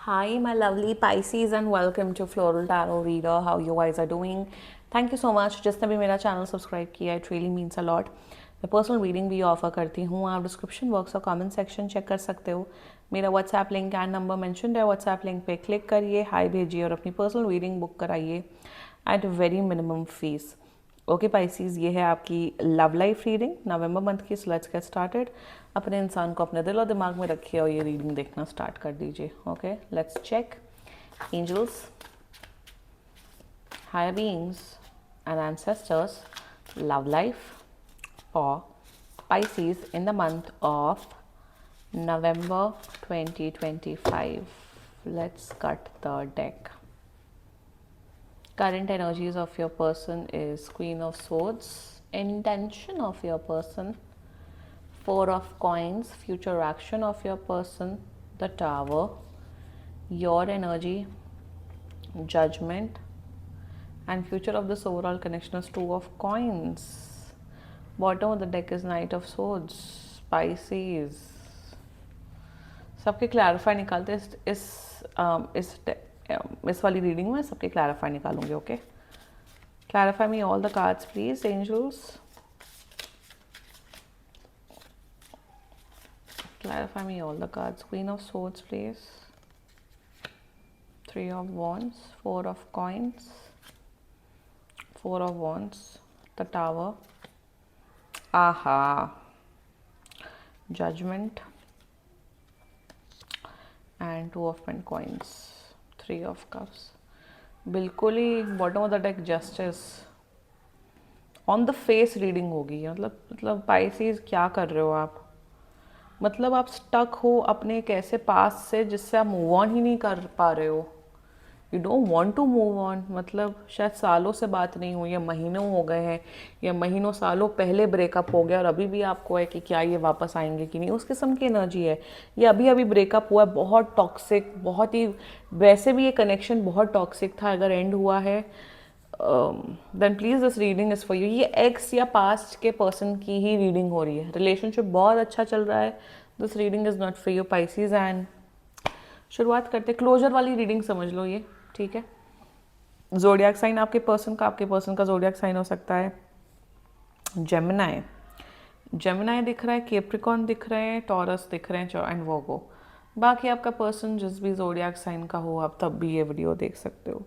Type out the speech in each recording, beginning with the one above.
Hi, my lovely Pisces, and welcome to Floral Tarot Reader. How you guys are doing? Thank you so much. जिसने भी मेरा channel subscribe किया, it really means a lot. मैं personal reading भी offer करती हूँ. आप description box और कमेंट सेक्शन चेक कर सकते हो. मेरा WhatsApp link and number mentioned है. व्हाट्सएप लिंक पे क्लिक करिए, हाई भेजिए और अपनी पर्सनल रीडिंग बुक कराइए at very minimum fees. Okay Pisces, ये है आपकी love life reading November month की. So let's get started. अपने इंसान को अपने दिल और दिमाग में रखिए और ये रीडिंग देखना स्टार्ट कर दीजिए. Okay, let's check. Angels, higher beings and ancestors, love life for Pisces in the month of November 2025. Let's cut the deck. Current energies of your person is Queen of Swords. Intention of your person, Four of Coins. Future action of your person, the Tower. Your energy, Judgment. And future of this overall connection is Two of Coins. Bottom of the deck is Knight of Swords. Pisces. सबके clarify निकालते इस वाली reading में सबके clarify निकालूंगी. Okay, clarify me all the cards please angels. Clarify me all the cards. Queen of Swords, please. Three of Wands, Four of Coins, Four of Wands, the Tower. Aha. Judgment. And Two of Pentacles, Three of Cups. बिल्कुल ही bottom of the deck justice. On the face reading होगी. मतलब Pisces क्या कर रहे हो आप? मतलब आप स्टक हो अपने एक ऐसे पास से जिससे आप मूव ऑन ही नहीं कर पा रहे हो. You don't want to move on. मतलब शायद सालों से बात नहीं हुई, या महीनों हो गए हैं, या महीनों सालों पहले ब्रेकअप हो गया और अभी भी आपको है कि क्या ये वापस आएंगे कि नहीं. उस किस्म की एनर्जी है. ये अभी अभी ब्रेकअप हुआ है, बहुत टॉक्सिक, बहुत ही. वैसे भी ये कनेक्शन बहुत टॉक्सिक था. अगर एंड हुआ है then please this reading is for you. ये एक्स या पास्ट के पर्सन की ही रीडिंग हो रही है. रिलेशनशिप बहुत अच्छा चल रहा है. This reading is not for you Pisces. And शुरुआत करते, क्लोजर वाली रीडिंग समझ लो ये, ठीक है. जोडियाक साइन आपके पर्सन का जोडियाक साइन हो सकता है जेमिनाई. जेमिनाई दिख रहा है, कैप्रिकॉर्न दिख रहे हैं, टॉरस दिख रहे हैं एंड वर्गो. बाकी आपका पर्सन जिस भी जोडियाक साइन का हो, आप तब भी ये वीडियो देख सकते हो.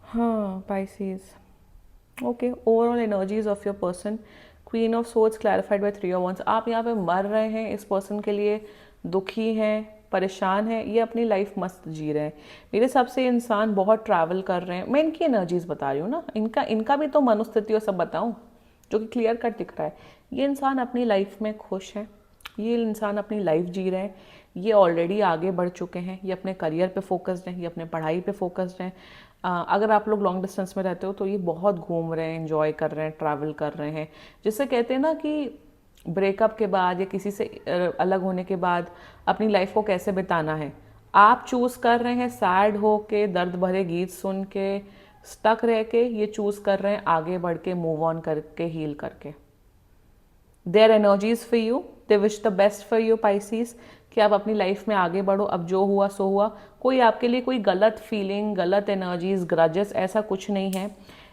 हाँ Pisces. Okay, overall energies of your person. Queen of swords clarified by three of wands. आप यहाँ पे मर रहे हैं इस पर्सन के लिए, दुखी हैं, परेशान है. ये अपनी लाइफ मस्त जी रहे हैं. मेरे हिसाब से इंसान बहुत ट्रैवल कर रहे हैं. मैं इनकी एनर्जीज बता रही हूँ ना, इनका भी तो मनोस्थिति और सब बताऊँ जो कि क्लियर कट दिख रहा है. ये इंसान अपनी लाइफ में खुश है. ये इंसान अपनी लाइफ जी रहे हैं. ये ऑलरेडी आगे बढ़ चुके हैं. ये अपने करियर पे फोकस्ड हैं, ये अपने पढ़ाई पे फोकस्ड हैं. अगर आप लोग लॉन्ग डिस्टेंस में रहते हो तो ये बहुत घूम रहे हैं, एंजॉय कर रहे हैं, ट्रैवल कर रहे हैं. जिससे कहते हैं ना कि ब्रेकअप के बाद या किसी से अलग होने के बाद अपनी लाइफ को कैसे बिताना है, आप चूज़ कर रहे हैं. सैड हो के, दर्द भरे गीत सुन के, स्टक रह के, ये चूज़ कर रहे हैं आगे बढ़ के, मूव ऑन करके, हील करके. Their energies for you, they wish the best for you Pisces, कि आप अपनी लाइफ में आगे बढ़ो. अब जो हुआ सो हुआ. कोई आपके लिए कोई गलत फीलिंग, गलत एनर्जीज, ग्रजेस ऐसा कुछ नहीं है.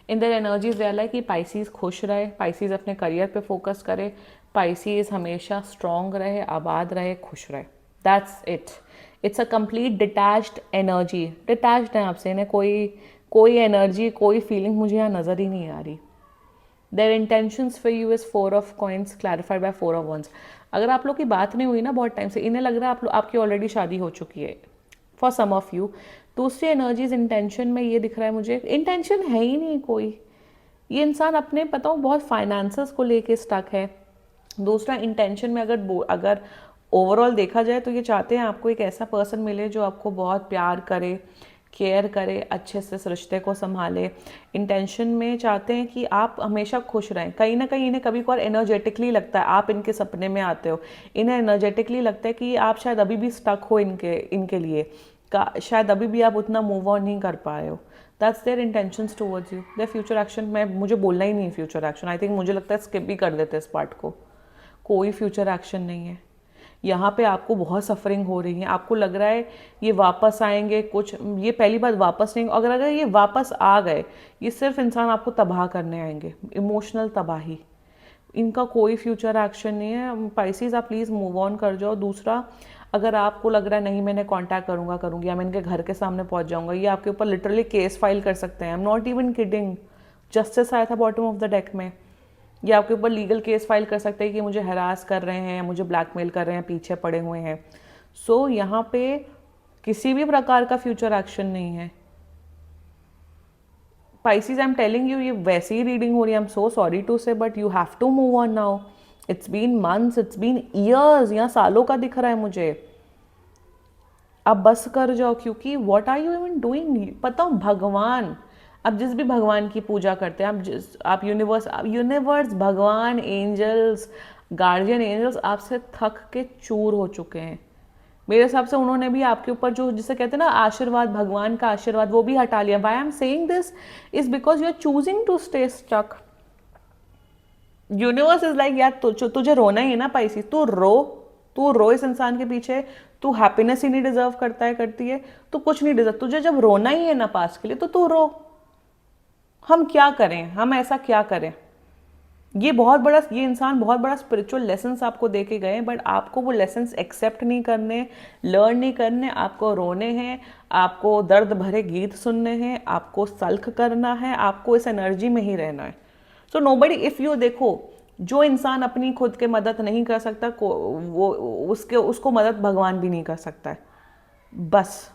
In their energies they are like कि पाइसीज खुश रहे, पाइसीज अपने करियर पे फोकस करे, पाइसीज हमेशा स्ट्रॉन्ग रहे, आबाद रहे, खुश रहे. That's it. It's a complete detached energy. Detached है आपसे. इन्हें कोई एनर्जी, कोई फीलिंग मुझे यहाँ नज़र ही नहीं आ रही. Their intentions for you is four of coins clarified by four of wands. अगर आप लोग की बात नहीं हुई ना बहुत टाइम से, इन्हें लग रहा है आपकी ऑलरेडी शादी हो चुकी है फॉर सम ऑफ यू. दूसरी एनर्जीज इंटेंशन में ये दिख रहा है मुझे, इंटेंशन है ही नहीं कोई. ये इंसान अपने पता हो बहुत फाइनेंसेस को लेके स्टक है. दूसरा इंटेंशन में अगर ओवरऑल देखा जाए तो ये चाहते हैं आपको एक ऐसा पर्सन मिले जो आपको बहुत प्यार करे, केयर करे, अच्छे से इस रिश्ते को संभाले. इंटेंशन में चाहते हैं कि आप हमेशा खुश रहें. कहीं ना कहीं इन्हें कभी कभार एनर्जेटिकली लगता है आप इनके सपने में आते हो. इन्हें एनर्जेटिकली लगता है कि आप शायद अभी भी स्टक हो इनके लिए, शायद अभी भी आप उतना मूव ऑन नहीं कर पाए हो. That's their intentions towards you. Their future action, मुझे बोलना ही नहीं है फ्यूचर एक्शन. आई थिंक मुझे लगता है स्किप भी कर देते इस पार्ट को. कोई फ्यूचर एक्शन नहीं है. यहाँ पे आपको बहुत सफरिंग हो रही है, आपको लग रहा है ये वापस आएंगे कुछ, ये पहली बात वापस नहीं, अगर ये वापस आ गए ये सिर्फ इंसान आपको तबाह करने आएंगे, इमोशनल तबाही, इनका कोई फ्यूचर एक्शन नहीं है। पाइसेस आप प्लीज़ मूव ऑन कर जाओ। दूसरा, अगर आपको लग रहा है नहीं मैंने कांटेक्ट करूंगा करूंगी या मैं इनके घर के सामने पहुंच जाऊंगा, ये आपके ऊपर लिटरली केस फाइल कर सकते हैं। I am not even kidding, justice आया था बॉटम ऑफ द डेक में, ये आपके ऊपर लीगल केस फाइल कर सकते हैं कि मुझे हरास कर रहे हैं, मुझे ब्लैकमेल कर रहे हैं, पीछे पड़े हुए हैं। सो यहाँ पे किसी भी प्रकार का फ्यूचर एक्शन नहीं है। Pisces, I'm telling you, ये वैसी ही रीडिंग हो रही है। I am so sorry to say but you have to move on now. It's been months, it's been years, यहाँ सालों का दिख रहा है मुझे। अब बस कर जाओ, क्योंकि what are you even doing? पता हो भगवान, अब जिस भी भगवान की पूजा करते हैं आप यूनिवर्स, भगवान, एंजल्स, गार्जियन एंजल्स आपसे थक के चूर हो चुके हैं। मेरे हिसाब से उन्होंने भी आपके ऊपर जो जिसे कहते हैं ना आशीर्वाद, भगवान का आशीर्वाद, वो भी हटा लिया। Why I am saying this is because you are choosing to stay stuck. Universe is like यार तुझे रोना ही है ना पाइसेस, तू रो इस इंसान के पीछे। तू हैप्पीनेस ही नहीं डिजर्व करता है, करती है, तो कुछ नहीं डिजर्व। तुझे जब रोना ही है ना पास के लिए तो तू रो। हम क्या करें, हम ऐसा क्या करें? ये इंसान बहुत बड़ा स्पिरिचुअल लेसन्स आपको दे के गए, बट आपको वो लेसन्स एक्सेप्ट नहीं करने, लर्न नहीं करने, आपको रोने हैं, आपको दर्द भरे गीत सुनने हैं, आपको सल्ख करना है, आपको इस एनर्जी में ही रहना है। सो नोबडी, इफ यू देखो, जो इंसान अपनी खुद के मदद नहीं कर सकता वो उसको मदद भगवान भी नहीं कर सकता है, बस।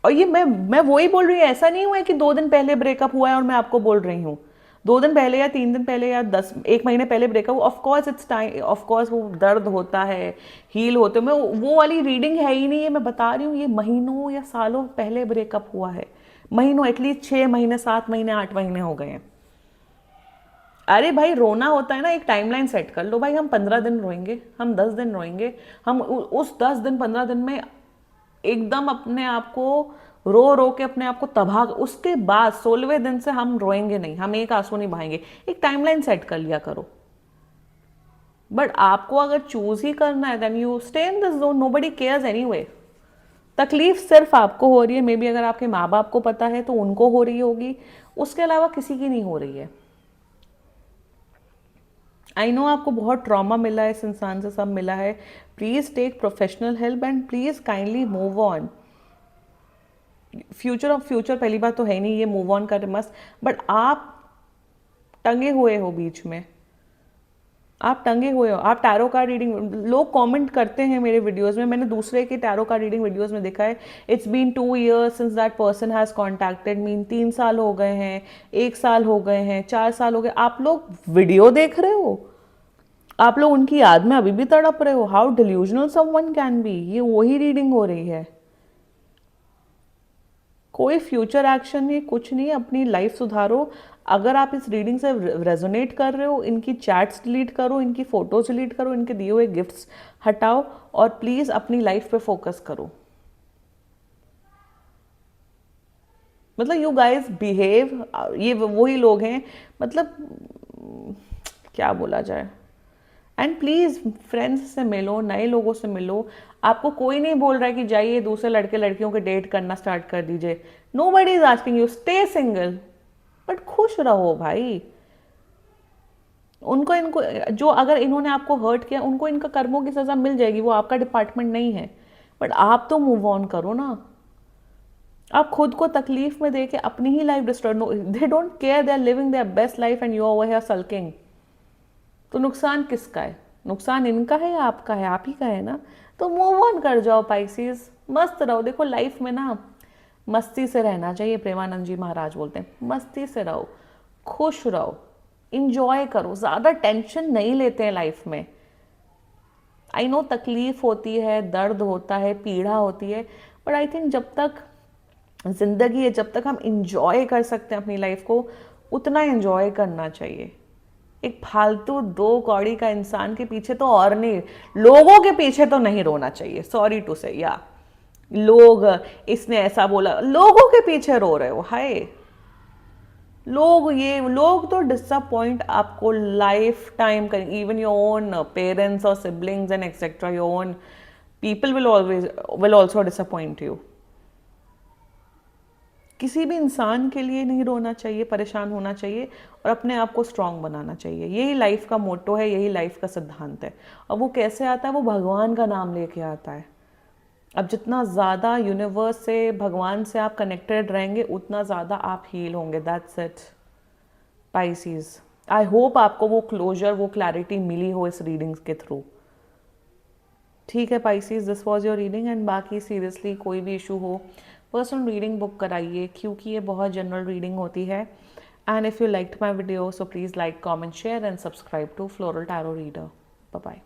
और ये मैं वही बोल रही हूँ, ऐसा नहीं हुआ है कि 2 दिन पहले ब्रेकअप हुआ है और मैं आपको बोल रही हूँ। 2 दिन पहले या 3 दिन पहले या 1 महीने पहले breakup, of course it's time, of course वो दर्द होता है, हील होते, मैं वो वाली रीडिंग है ही नहीं है। मैं बता रही हूँ ये महीनों या सालों पहले ब्रेकअप हुआ है, महीनों, एटलीस्ट 6 महीने, 7 महीने, 8 महीने हो गए हैं। अरे भाई, रोना होता है ना, एक टाइमलाइन सेट कर लो भाई, हम 15 दिन रोएंगे, हम 10 दिन रोएंगे, हम उस 10 दिन 15 दिन में एकदम अपने आप को रो रो के अपने आप को तबाह, उसके बाद 16वें दिन से हम रोएंगे नहीं, हम एक आंसू नहीं बहाएंगे। एक टाइमलाइन सेट कर लिया करो। बट आपको अगर चूज ही करना है then you stay in this zone, nobody cares anyway. तकलीफ सिर्फ आपको हो रही है, मे बी अगर आपके माँ बाप को पता है तो उनको हो रही होगी, उसके अलावा किसी की नहीं हो रही है। आई नो आपको बहुत ट्रॉमा मिला है, इस इंसान से सब मिला है। Please take professional help and please kindly move on. Future पहली बात तो है नहीं, ये मूव ऑन कर मस्त, बट आप टंगे हुए हो बीच में, आप टंगे हुए हो। आप टैरो कार्ड रीडिंग, लोग कमेंट करते हैं मेरे वीडियोस में, मैंने दूसरे के टैरो कार्ड रीडिंग वीडियोस में देखा है, it's been 2 years since that person has contacted me. 3 साल हो गए हैं, 1 साल हो गए हैं, 4 साल हो गए। आप लोग वीडियो देख रहे हो, आप लोग उनकी याद में अभी भी तड़प रहे हो। How delusional someone can be. ये वही रीडिंग हो रही है, कोई फ्यूचर एक्शन नहीं, कुछ नहीं। अपनी लाइफ सुधारो। अगर आप इस रीडिंग से रेजोनेट कर रहे हो, इनकी चैट्स डिलीट करो, इनकी फोटोज डिलीट करो, इनके दिए हुए गिफ्ट्स हटाओ और प्लीज अपनी लाइफ पे फोकस करो। मतलब यू गाइज बिहेव, ये वही लोग हैं, मतलब क्या बोला जाए। एंड प्लीज फ्रेंड्स से मिलो, नए लोगों से मिलो। आपको कोई नहीं बोल रहा है कि जाइए दूसरे लड़के लड़कियों के डेट करना स्टार्ट कर दीजिए। Nobody is asking you, stay single, but खुश रहो भाई। उनको इनको जो अगर इन्होंने आपको हर्ट किया, उनको इनका कर्मों की सजा मिल जाएगी, वो आपका डिपार्टमेंट नहीं है। बट आप तो मूव ऑन करो ना। आप खुद को तकलीफ में देके अपनी ही life destroy, they don't care, they are living their best life and you are over here sulking. तो नुकसान किसका है? नुकसान इनका है या आपका है? आप ही का है ना। तो मूव ऑन कर जाओ पाइसेस, मस्त रहो। देखो लाइफ में ना मस्ती से रहना चाहिए, प्रेमानंद जी महाराज बोलते हैं मस्ती से रहो, खुश रहो, इंजॉय करो, ज़्यादा टेंशन नहीं लेते हैं लाइफ में। आई नो तकलीफ होती है, दर्द होता है, पीड़ा होती है, बट आई थिंक जब तक जिंदगी है, जब तक हम इंजॉय कर सकते हैं अपनी लाइफ को, उतना इंजॉय करना चाहिए। एक फालतू 2 कौड़ी का इंसान के पीछे तो, और नहीं, लोगों के पीछे तो नहीं रोना चाहिए। सॉरी टू से, या लोग इसने ऐसा बोला, लोगों के पीछे रो रहे हो, हाय। लोग तो डिसअपॉइंट आपको लाइफ टाइम करेंगे, इवन योर ओन पेरेंट्स और siblings and etcetera, your own people will also disappoint you. किसी भी इंसान के लिए नहीं रोना चाहिए, परेशान होना चाहिए और अपने आप को स्ट्रांग बनाना चाहिए। यही लाइफ का मोटो है, यही लाइफ का सिद्धांत है। और वो कैसे आता है? वो भगवान का नाम लेके आता है। अब जितना ज़्यादा यूनिवर्स से, भगवान से आप कनेक्टेड रहेंगे, उतना ज़्यादा आप हील होंगे। That's it Pisces. I hope आपको वो क्लोजर, वो क्लैरिटी मिली हो इस रीडिंग्स के थ्रू। ठीक है Pisces, this was your reading. And बाकी सीरियसली कोई भी इशू हो, पर्सनल रीडिंग बुक कराइए, क्योंकि ये बहुत जनरल रीडिंग होती है। And if you liked my video, so please like, comment, share and subscribe to Floral Tarot Reader. Bye bye.